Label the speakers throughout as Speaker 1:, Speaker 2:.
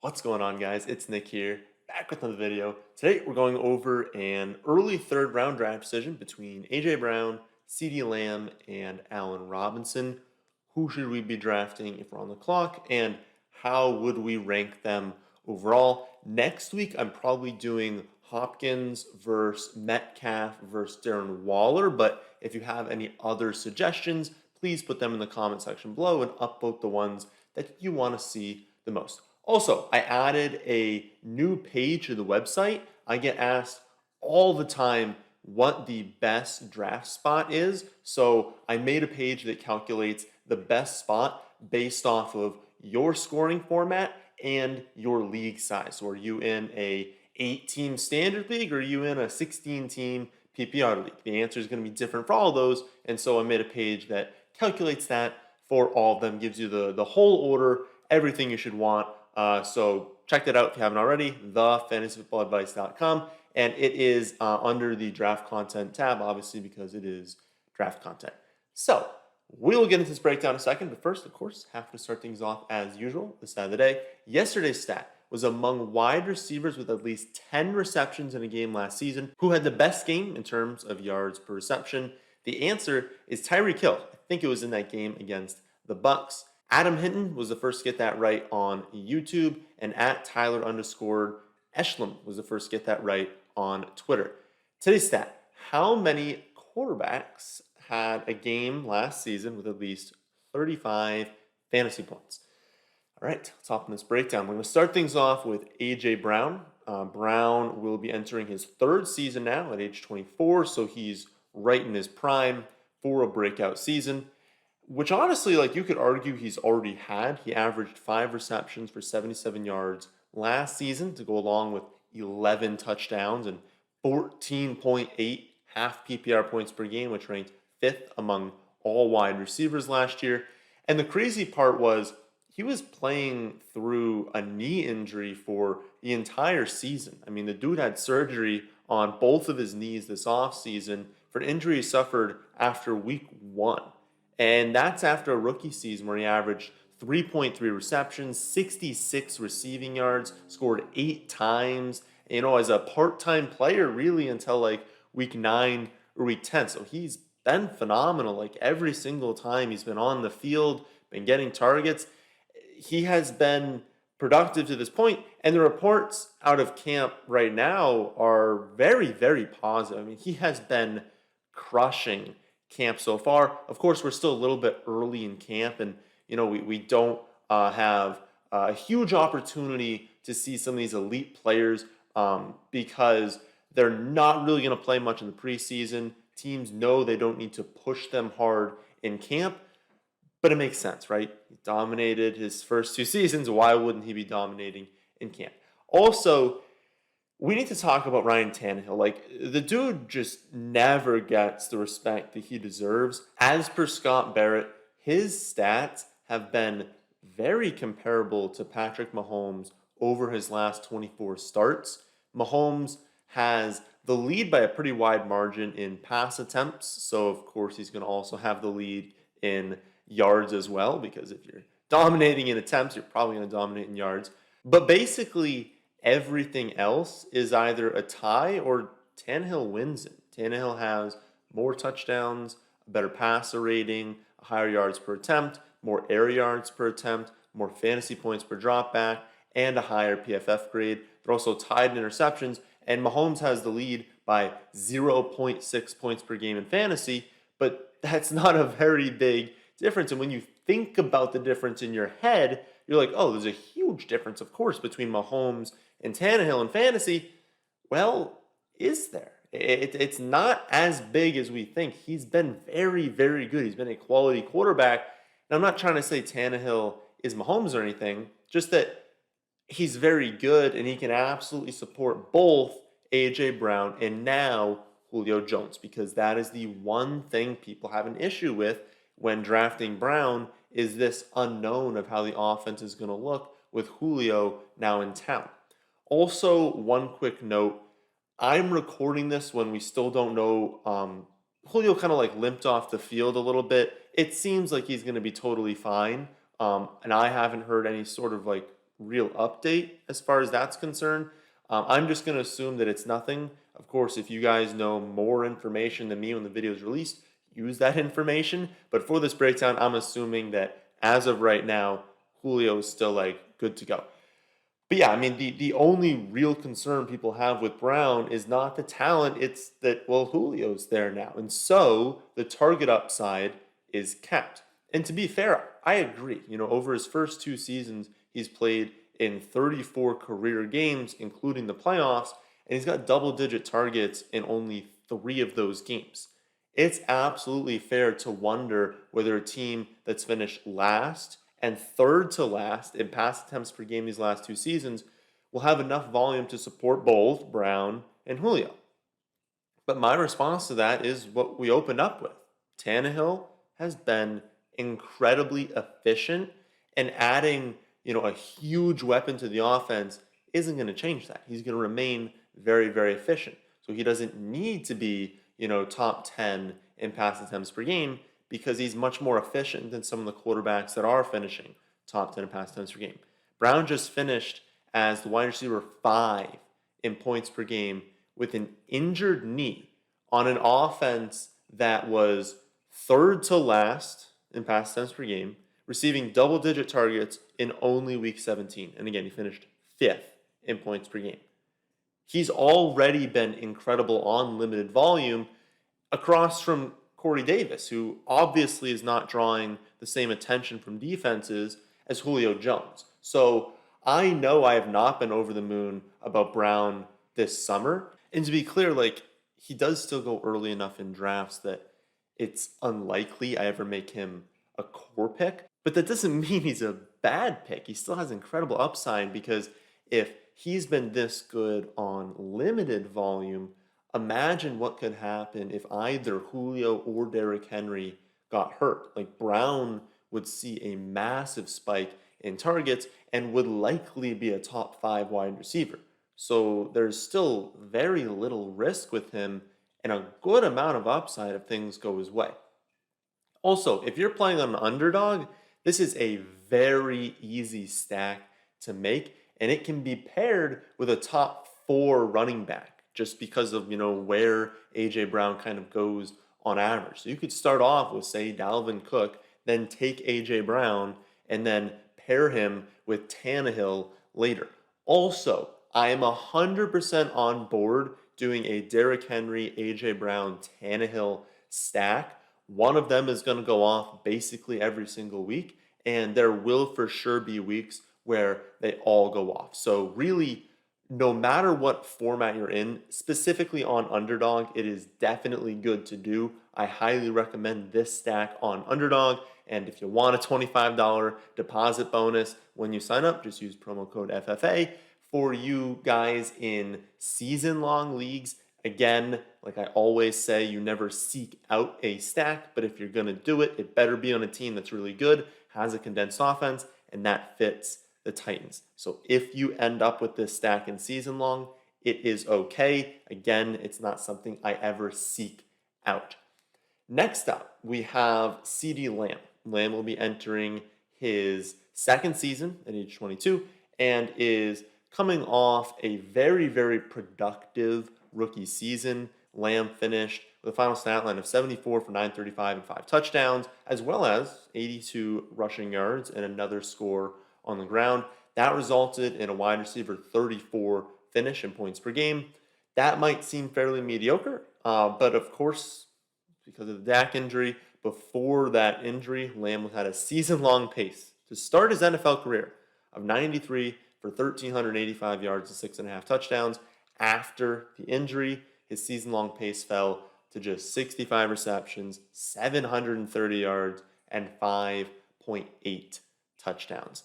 Speaker 1: What's going on, guys? It's Nick here, back with another video. Today, we're going over an early third round draft decision between AJ Brown, CeeDee Lamb, and Allen Robinson. Who should we be drafting if we're on the clock, and how would we rank them overall? Next week, I'm probably doing Hopkins versus Metcalf versus Darren Waller, but if you have any other suggestions, please put them in the comment section below and upvote the ones that you want to see the most. Also, I added a new page to the website. I get asked all the time what the best draft spot is. So I made a page that calculates the best spot based off of your scoring format and your league size. So are you in a 8-team standard league or are you in a 16-team PPR league? The answer is going to be different for all of those. And so I made a page that calculates that for all of them, gives you the whole order, everything you should want. So check that out if you haven't already, thefantasyfootballadvice.com. And it is under the draft content tab, obviously, because it is draft content. So we'll get into this breakdown in a second. But first, of course, have to start things off as usual, this side of the day. Yesterday's stat was among wide receivers with at least 10 receptions in a game last season. Who had the best game in terms of yards per reception? The answer is Tyreek Hill. I think it was in that game against the Bucks. Adam Hinton was the first to get that right on YouTube, and at Tyler_Eshlam was the first to get that right on Twitter. Today's stat: how many quarterbacks had a game last season with at least 35 fantasy points? All right, let's hop in this breakdown. We're going to start things off with A.J. Brown. Brown will be entering his third season now at age 24, so he's right in his prime for a breakout season, which honestly, like, you could argue he's already had. He averaged 5 receptions for 77 yards last season to go along with 11 touchdowns and 14.8 half PPR points per game, which ranked 5th among all wide receivers last year. And the crazy part was he was playing through a knee injury for the entire season. I mean, the dude had surgery on both of his knees this offseason for an injury he suffered after week 1. And that's after a rookie season where he averaged 3.3 receptions, 66 receiving yards, scored 8 times, as a part-time player really until like week 9 or week 10. So he's been phenomenal. Like every single time he's been on the field, been getting targets, he has been productive to this point. And the reports out of camp right now are very, very positive. I mean, he has been crushing camp so far. Of course, we're still a little bit early in camp, and we don't have a huge opportunity to see some of these elite players because they're not really going to play much in the preseason. Teams know they don't need to push them hard in camp, but it makes sense, right? He dominated his first 2 seasons. Why wouldn't he be dominating in camp? Also, we need to talk about Ryan Tannehill. Like, the dude just never gets the respect that he deserves. As per Scott Barrett, his stats have been very comparable to Patrick Mahomes over his last 24 starts. Mahomes has the lead by a pretty wide margin in pass attempts, so of course he's going to also have the lead in yards as well, because if you're dominating in attempts, you're probably going to dominate in yards. But basically, everything else is either a tie or Tannehill wins it. Tannehill has more touchdowns, a better passer rating, a higher yards per attempt, more air yards per attempt, more fantasy points per dropback, and a higher PFF grade. They're also tied in interceptions, and Mahomes has the lead by 0.6 points per game in fantasy, but that's not a very big difference. And when you think about the difference in your head, you're like, oh, there's a huge difference, of course, between Mahomes and Tannehill in fantasy. Well, is there? It's not as big as we think. He's been very, very good. He's been a quality quarterback. And I'm not trying to say Tannehill is Mahomes or anything, just that he's very good and he can absolutely support both A.J. Brown and now Julio Jones, because that is the one thing people have an issue with when drafting Brown, is this unknown of how the offense is going to look with Julio now in town. Also, one quick note, I'm recording this when we still don't know. Julio kind of like limped off the field a little bit. It seems like he's going to be totally fine. And I haven't heard any sort of like real update as far as that's concerned. I'm just going to assume that it's nothing. Of course, if you guys know more information than me when the video is released, use that information. But for this breakdown, I'm assuming that as of right now, Julio is still like good to go. But yeah, I mean, the only real concern people have with Brown is not the talent, it's that, well, Julio's there now. And so the target upside is capped. And to be fair, I agree. You know, over his first 2 seasons, he's played in 34 career games, including the playoffs, and he's got double digit targets in only 3 of those games. It's absolutely fair to wonder whether a team that's finished last and third to last in pass attempts per game these last 2 seasons will have enough volume to support both Brown and Julio. But my response to that is what we opened up with. Tannehill has been incredibly efficient, and adding, a huge weapon to the offense isn't going to change that. He's going to remain very, very efficient. So he doesn't need to be, top 10 in pass attempts per game because he's much more efficient than some of the quarterbacks that are finishing top 10 in pass attempts per game. Brown just finished as the wide receiver 5 in points per game with an injured knee on an offense that was third to last in pass attempts per game, receiving double digit targets in only week 17. And again, he finished 5th in points per game. He's already been incredible on limited volume across from Corey Davis, who obviously is not drawing the same attention from defenses as Julio Jones. So I know I have not been over the moon about Brown this summer. And to be clear, like, he does still go early enough in drafts that it's unlikely I ever make him a core pick. But that doesn't mean he's a bad pick. He still has incredible upside because if he's been this good on limited volume, imagine what could happen if either Julio or Derrick Henry got hurt. Like, Brown would see a massive spike in targets and would likely be a top 5 wide receiver. So there's still very little risk with him and a good amount of upside if things go his way. Also, if you're playing on an underdog, this is a very easy stack to make, and it can be paired with a top 4 running back just because of, where AJ Brown kind of goes on average. So you could start off with, say, Dalvin Cook, then take AJ Brown, and then pair him with Tannehill later. Also, I am 100% on board doing a Derrick Henry, AJ Brown, Tannehill stack. One of them is going to go off basically every single week, and there will for sure be weeks where they all go off. So really, no matter what format you're in, specifically on Underdog, it is definitely good to do. I highly recommend this stack on Underdog. And if you want a $25 deposit bonus when you sign up, just use promo code FFA. For you guys in season-long leagues, again, like I always say, you never seek out a stack, but if you're going to do it, it better be on a team that's really good, has a condensed offense, and that fits the Titans. So if you end up with this stack in season long, it is okay. Again, it's not something I ever seek out. Next up, we have CeeDee Lamb. Lamb will be entering his second season at age 22 and is coming off a very, very productive rookie season. Lamb finished with a final stat line of 74 for 935 and 5 touchdowns, as well as 82 rushing yards and another score on the ground. That resulted in a wide receiver 34 finish in points per game. That might seem fairly mediocre, but of course, because of the Dak injury, before that injury, Lamb had a season-long pace to start his NFL career of 93 for 1,385 yards and 6.5 touchdowns. After the injury, his season-long pace fell to just 65 receptions, 730 yards, and 5.8 touchdowns.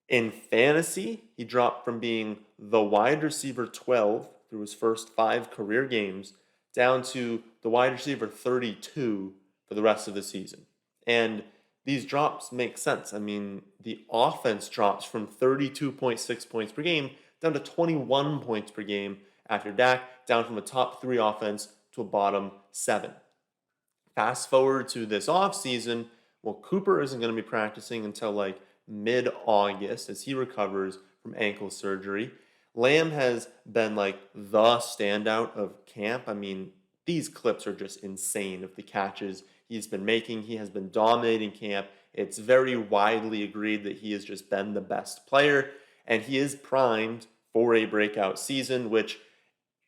Speaker 1: In fantasy, he dropped from being the wide receiver 12 through his first 5 career games down to the wide receiver 32 for the rest of the season. And these drops make sense. I mean, the offense drops from 32.6 points per game down to 21 points per game after Dak, down from a top 3 offense to a bottom 7. Fast forward to this offseason, well, Cooper isn't going to be practicing until like mid-August as he recovers from ankle surgery. Lamb has been like the standout of camp. I mean, these clips are just insane of the catches he's been making. He has been dominating camp. It's very widely agreed that he has just been the best player, and he is primed for a breakout season, which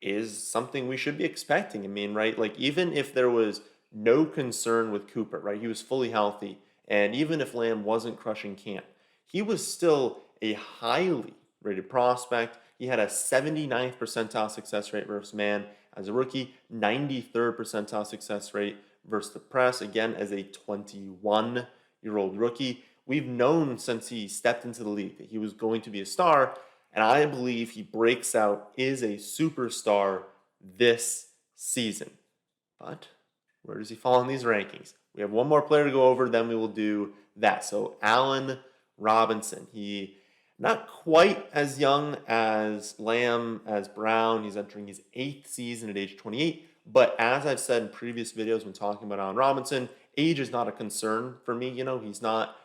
Speaker 1: is something we should be expecting. I mean, right? Like, even if there was no concern with Cooper, right? He was fully healthy. And even if Lamb wasn't crushing camp, he was still a highly rated prospect. He had a 79th percentile success rate versus man as a rookie, 93rd percentile success rate versus the press, again, as a 21-year-old rookie. We've known since he stepped into the league that he was going to be a star, and I believe he breaks out, is a superstar this season. But where does he fall in these rankings? We have one more player to go over, then we will do that. So Allen Robinson, he not quite as young as Lamb, as Brown. He's entering his 8th season at age 28. But as I've said in previous videos when talking about Allen Robinson, age is not a concern for me. You know, he's not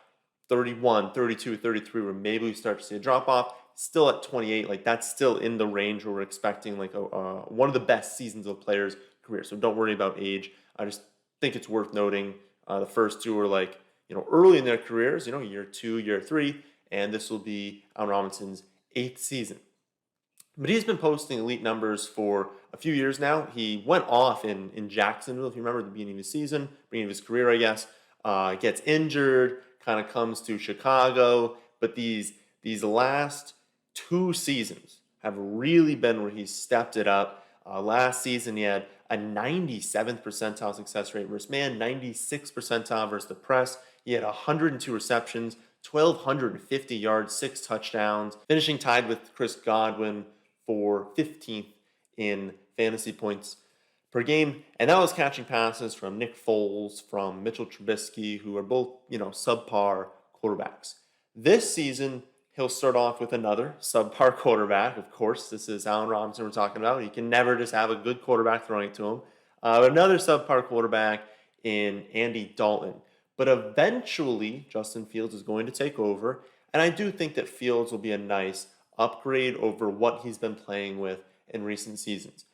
Speaker 1: 31, 32, 33, where maybe we start to see a drop off. Still at 28, like that's still in the range where we're expecting like one of the best seasons of a player's career. So don't worry about age. I just think it's worth noting the first two are like, early in their careers, year 2, year 3, and this will be Allen Robinson's 8th season. But he's been posting elite numbers for a few years now. He went off in Jacksonville, if you remember, at the beginning of his season, beginning of his career, I guess. Gets injured, kind of comes to Chicago. But these last 2 seasons have really been where he's stepped it up. Last season, he had a 97th percentile success rate versus man, 96th percentile versus the press. He had 102 receptions, 1,250 yards, 6 touchdowns, finishing tied with Chris Godwin for 15th in fantasy points per game. And that was catching passes from Nick Foles, from Mitchell Trubisky, who are both, subpar quarterbacks. This season, he'll start off with another subpar quarterback. Of course, this is Allen Robinson we're talking about. You can never just have a good quarterback throwing it to him. Another subpar quarterback in Andy Dalton. But eventually, Justin Fields is going to take over. And I do think that Fields will be a nice upgrade over what he's been playing with in recent seasons.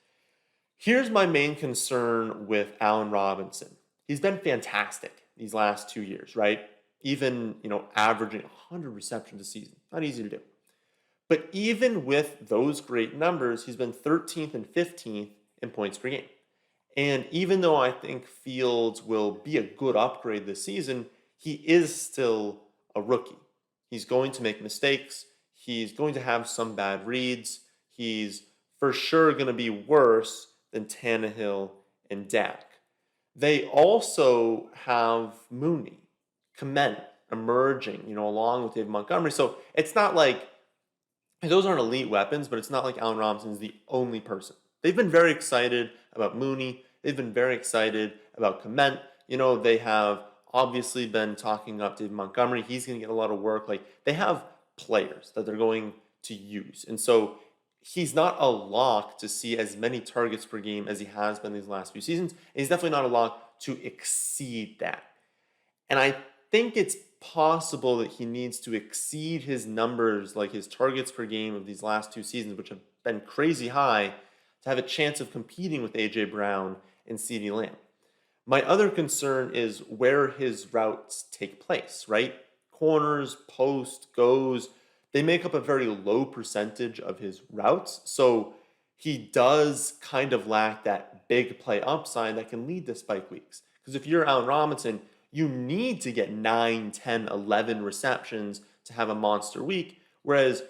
Speaker 1: Here's my main concern with Allen Robinson. He's been fantastic these last 2 years, right? Even, averaging 100 receptions a season. Not easy to do. But even with those great numbers, he's been 13th and 15th in points per game. And even though I think Fields will be a good upgrade this season, he is still a rookie. He's going to make mistakes. He's going to have some bad reads. He's for sure going to be worse than Tannehill and Dak. They also have Mooney, Kmet emerging, along with David Montgomery. So it's not like those aren't elite weapons, but it's not like Allen Robinson is the only person. They've been very excited about Mooney. They've been very excited about Kmet. They have obviously been talking up David Montgomery. He's going to get a lot of work. Like, they have players that they're going to use. And so he's not a lock to see as many targets per game as he has been these last few seasons. And he's definitely not a lock to exceed that. And I think it's possible that he needs to exceed his numbers, like his targets per game of these last 2 seasons, which have been crazy high, to have a chance of competing with A.J. Brown and CeeDee Lamb. My other concern is where his routes take place, right? Corners, post, goes, they make up a very low percentage of his routes. So he does kind of lack that big play upside that can lead to spike weeks. Because if you're Allen Robinson, you need to get 9, 10, 11 receptions to have a monster week. Whereas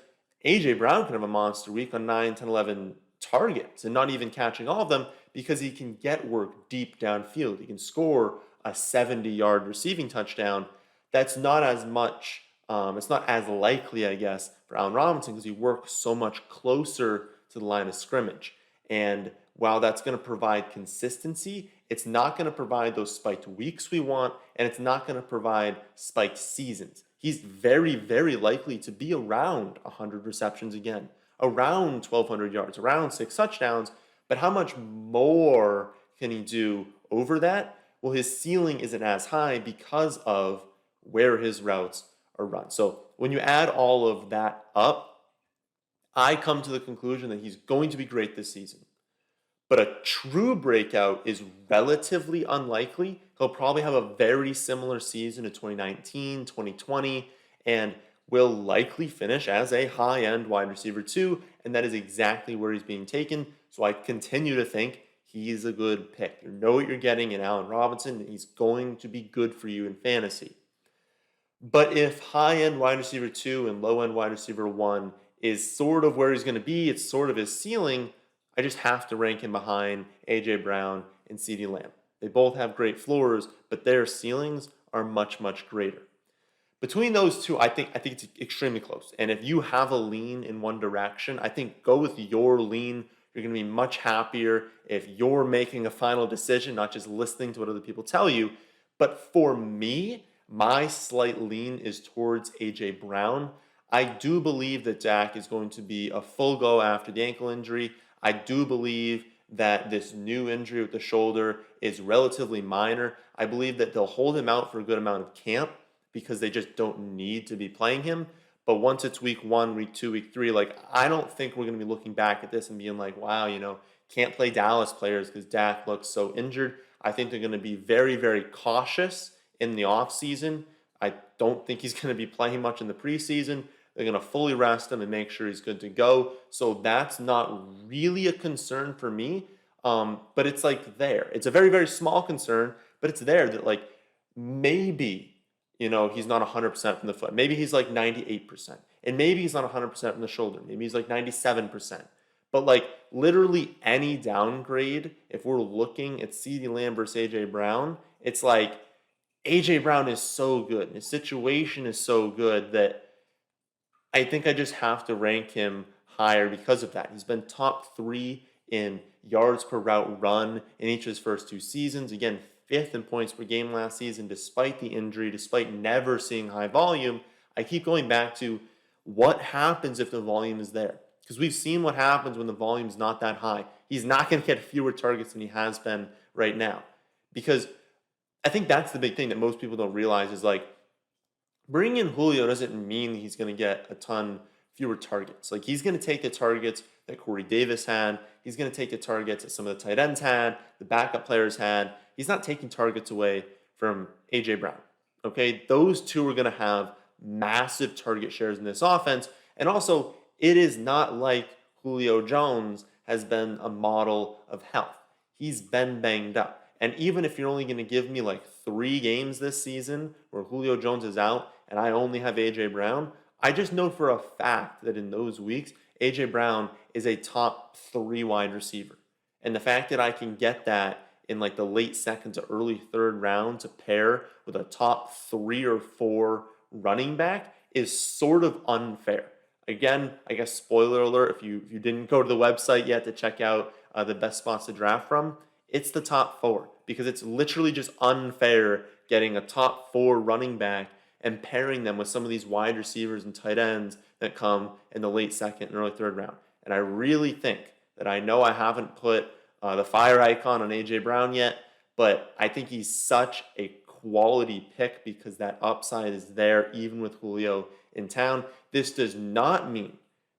Speaker 1: A.J. Brown can have a monster week on 9, 10, 11 targets and not even catching all of them because he can get work deep downfield. He can score a 70-yard receiving touchdown. That's not as much, it's not as likely, I guess, for Allen Robinson because he works so much closer to the line of scrimmage. And while that's going to provide consistency, it's not going to provide those spiked weeks we want, and it's not going to provide spiked seasons. He's very, very likely to be around 100 receptions again, around 1,200 yards, around 6 touchdowns. But how much more can he do over that? Well, his ceiling isn't as high because of where his routes are run. So when you add all of that up, I come to the conclusion that he's going to be great this season. But a true breakout is relatively unlikely. He'll probably have a very similar season to 2019, 2020, and will likely finish as a high-end wide receiver too, and that is exactly where he's being taken. So I continue to think he's a good pick. You know what you're getting in Allen Robinson, and he's going to be good for you in fantasy. But if high-end wide receiver 2 and low-end wide receiver 1 is sort of where he's going to be, it's sort of his ceiling, I just have to rank him behind A.J. Brown and CeeDee Lamb. They both have great floors, but their ceilings are much, much greater. Between those two, I think it's extremely close. And if you have a lean in one direction, I think go with your lean. You're going to be much happier if you're making a final decision, not just listening to what other people tell you. But for me, my slight lean is towards A.J. Brown. I do believe that Dak is going to be a full go after the ankle injury. I do believe that this new injury with the shoulder is relatively minor. I believe that they'll hold him out for a good amount of camp because they just don't need to be playing him. But once it's week 1, week 2, week 3, like I don't think we're going to be looking back at this and being like, wow, can't play Dallas players because Dak looks so injured. I think they're going to be very, very cautious in the offseason. I don't think he's going to be playing much in the preseason. They're going to fully rest him and make sure he's good to go. So that's not really a concern for me. But it's like there. It's a very, very small concern, but it's there that like maybe, he's not 100% from the foot. Maybe he's like 98%. And maybe he's not 100% from the shoulder. Maybe he's like 97%. But like literally any downgrade, if we're looking at CeeDee Lamb versus A.J. Brown, it's like A.J. Brown is so good. His situation is so good that I think I just have to rank him higher because of that. He's been top 3 in yards per route run in each of his first 2 seasons. Again, 5th in points per game last season, despite the injury, despite never seeing high volume. I keep going back to what happens if the volume is there. Because we've seen what happens when the volume is not that high. He's not going to get fewer targets than he has been right now. Because I think that's the big thing that most people don't realize is like, bringing in Julio doesn't mean he's going to get a ton fewer targets. Like he's going to take the targets that Corey Davis had. He's going to take the targets that some of the tight ends had, the backup players had. He's not taking targets away from A.J. Brown. Okay, those two are going to have massive target shares in this offense. And also, it is not like Julio Jones has been a model of health. He's been banged up. And even if you're only going to give me like 3 games this season where Julio Jones is out and I only have A.J. Brown, I just know for a fact that in those weeks, A.J. Brown is a top 3 wide receiver. And the fact that I can get that in like the late second to early third round to pair with a top 3 or 4 running back is sort of unfair. Again, I guess spoiler alert, if you didn't go to the website yet to check out the best spots to draft from, it's the top 4 because it's literally just unfair getting a top 4 running back and pairing them with some of these wide receivers and tight ends that come in the late second and early third round. And I really think that I know I haven't put the fire icon on A.J. Brown yet, but I think he's such a quality pick because that upside is there even with Julio in town. This does not mean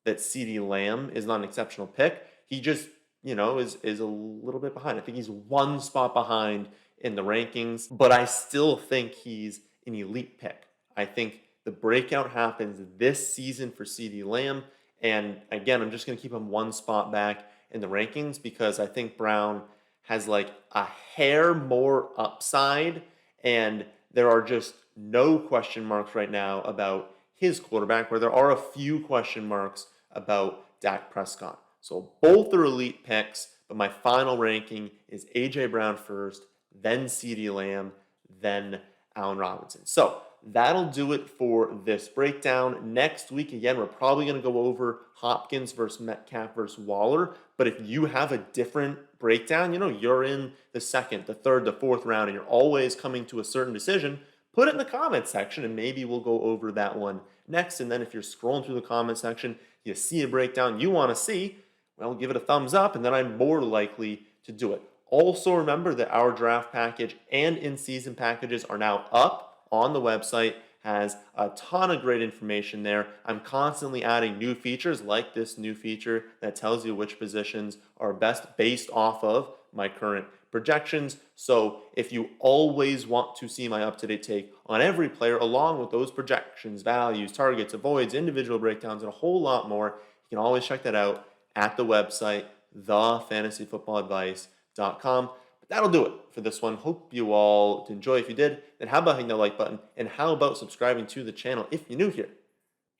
Speaker 1: that CeeDee Lamb is not an exceptional pick. He just is a little bit behind. I think he's 1 spot behind in the rankings, but I still think he's an elite pick. I think the breakout happens this season for CeeDee Lamb, and again, I'm just going to keep him 1 spot back in the rankings because I think Brown has like a hair more upside, and there are just no question marks right now about his quarterback, where there are a few question marks about Dak Prescott. So both are elite picks, but my final ranking is A.J. Brown first, then CeeDee Lamb, then Allen Robinson. So that'll do it for this breakdown. Next week, again, we're probably going to go over Hopkins versus Metcalf versus Waller. But if you have a different breakdown, you're in the 2nd, the 3rd, the 4th round, and you're always coming to a certain decision, put it in the comments section, and maybe we'll go over that one next. And then if you're scrolling through the comment section, you see a breakdown you want to see, well, give it a thumbs up, and then I'm more likely to do it. Also, remember that our draft package and in-season packages are now up on the website. has a ton of great information there. I'm constantly adding new features like this new feature that tells you which positions are best based off of my current projections. So if you always want to see my up-to-date take on every player along with those projections, values, targets, avoids, individual breakdowns, and a whole lot more, you can always check that out at the website, thefantasyfootballadvice.com. But that'll do it for this one. Hope you all enjoy. If you did, then how about hitting the like button? And how about subscribing to the channel if you're new here?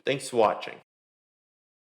Speaker 1: Thanks for watching.